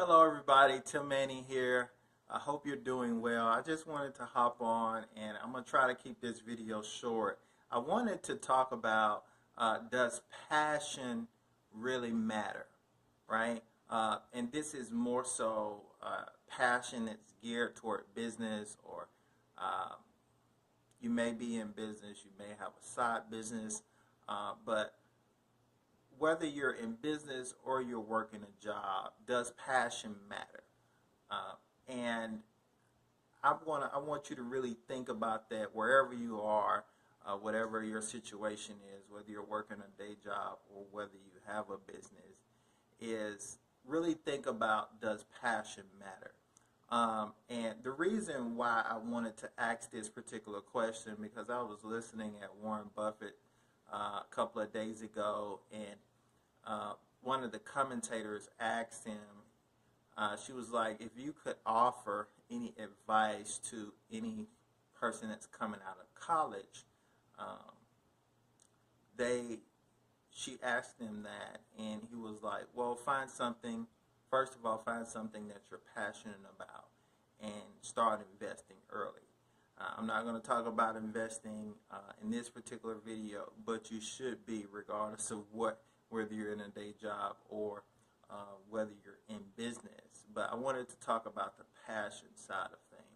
Hello, everybody. Tim Manning here. I hope you're doing well. I just wanted to hop on and I'm going to try to keep this video short. I wanted to talk about does passion really matter, right? And this is more so passion that's geared toward business or uh, you may be in business, you may have a side business, but whether you're in business or you're working a job, does passion matter? And I want you to really think about that wherever you are, whatever your situation is, whether you're working a day job or whether you have a business, is really think about does passion matter? And the reason why I wanted to ask this particular question because I was listening at Warren Buffett a couple of days ago, and one of the commentators asked him, she was like, if you could offer any advice to any person that's coming out of college, um, they, she asked him that, and he was like, well, first of all, find something that you're passionate about and start investing early. I'm not going to talk about investing in this particular video, but you should be, regardless of whether you're in a day job or whether you're in business. But I wanted to talk about the passion side of things.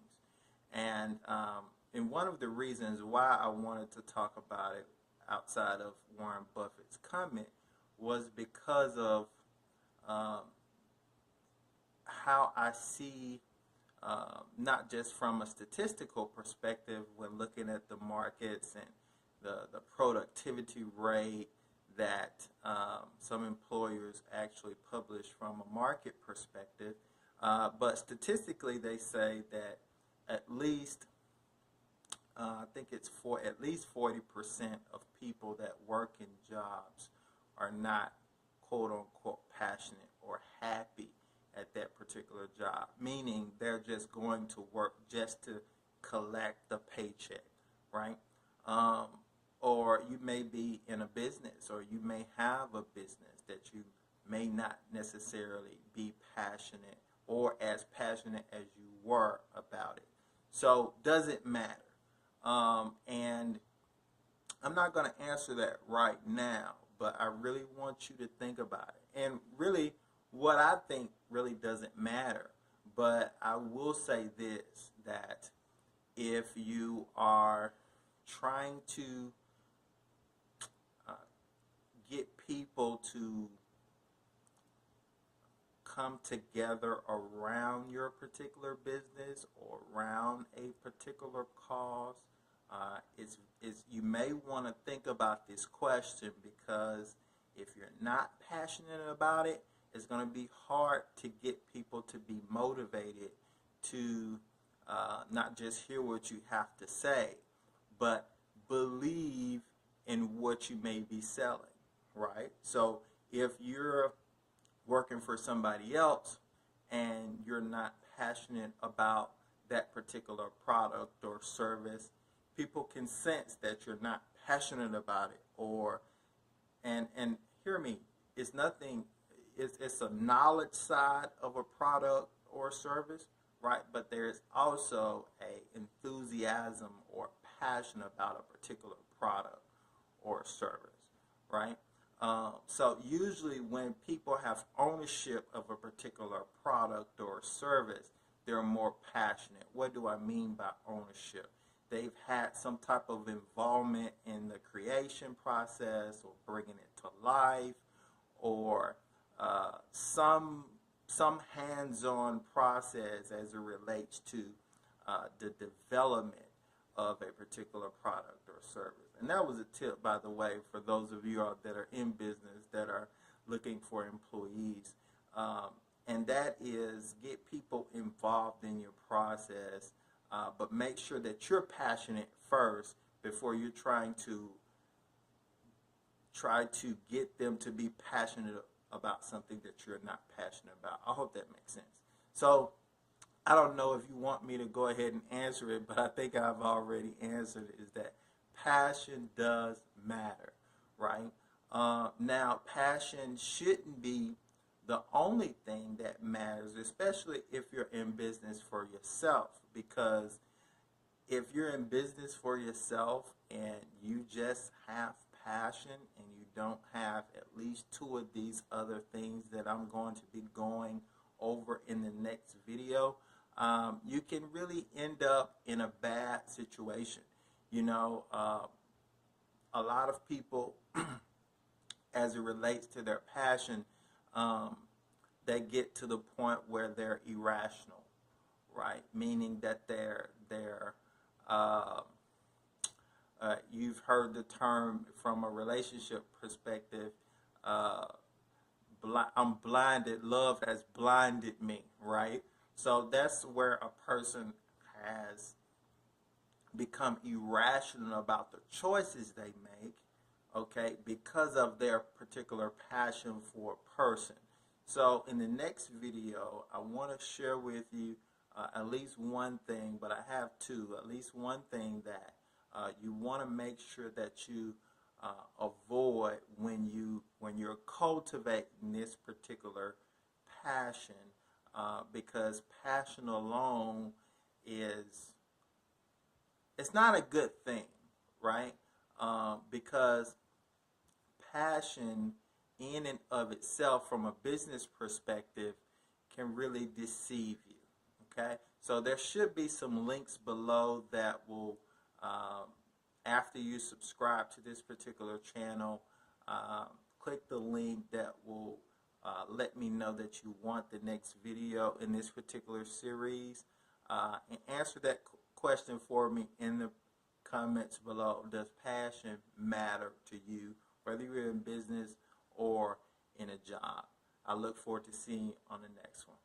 And one of the reasons why I wanted to talk about it outside of Warren Buffett's comment was because of um, how I see, not just from a statistical perspective when looking at the markets and the productivity rate that some employers actually publish from a market perspective, but statistically they say that at least I think it's for at least 40% of people that work in jobs are not quote unquote passionate or happy at that particular job, meaning they're just going to work just to collect the paycheck, right? Or you may be in a business, or you may have a business that you may not necessarily be passionate or as passionate as you were about it. So does it matter? And I'm not going to answer that right now, but I really want you to think about it. And really, what I think really doesn't matter, but I will say this, that if you are trying to get people to come together around your particular business or around a particular cause, you may want to think about this question, because if you're not passionate about it, it's going to be hard to get people to be motivated to not just hear what you have to say, but believe in what you may be selling, right? So if you're working for somebody else and you're not passionate about that particular product or service, people can sense that you're not passionate about it. And hear me, it's nothing, it's a knowledge side of a product or service, right? But there's also a enthusiasm or passion about a particular product or service, right? So usually when people have ownership of a particular product or service, they're more passionate. What do I mean by ownership? They've had some type of involvement in the creation process or bringing it to life, or some hands-on process as it relates to the development of a particular product or service. And that was a tip, by the way, for those of you out that are in business that are looking for employees. And that is, get people involved in your process, but make sure that you're passionate first before you're try to get them to be passionate about something that you're not passionate about. I hope that makes sense. So I don't know if you want me to go ahead and answer it, but I think I've already answered it, is that passion does matter, right? Now, passion shouldn't be the only thing that matters matters, especially if you're in business for yourself. Because if you're in business for yourself and you just have passion and you don't have at least two of these other things that I'm going to be going over in the next video, you can really end up in a bad situation. You know, a lot of people, as it relates to their passion, they get to the point where they're irrational, right? Meaning that you've heard the term from a relationship perspective, I'm blinded, love has blinded me, right? So that's where a person has become irrational about the choices they make, okay, because of their particular passion for a person. So in the next video, I want to share with you at least one thing, but I have two, at least one thing that you want to make sure that you avoid when you're cultivating this particular passion, because passion alone it's not a good thing, right? Because passion in and of itself from a business perspective can really deceive you, okay? So there should be some links below that will, after you subscribe to this particular channel, click the link that will let me know that you want the next video in this particular series, and answer that question for me in the comments below. Does passion matter to you, whether you're in business or in a job? I look forward to seeing you on the next one.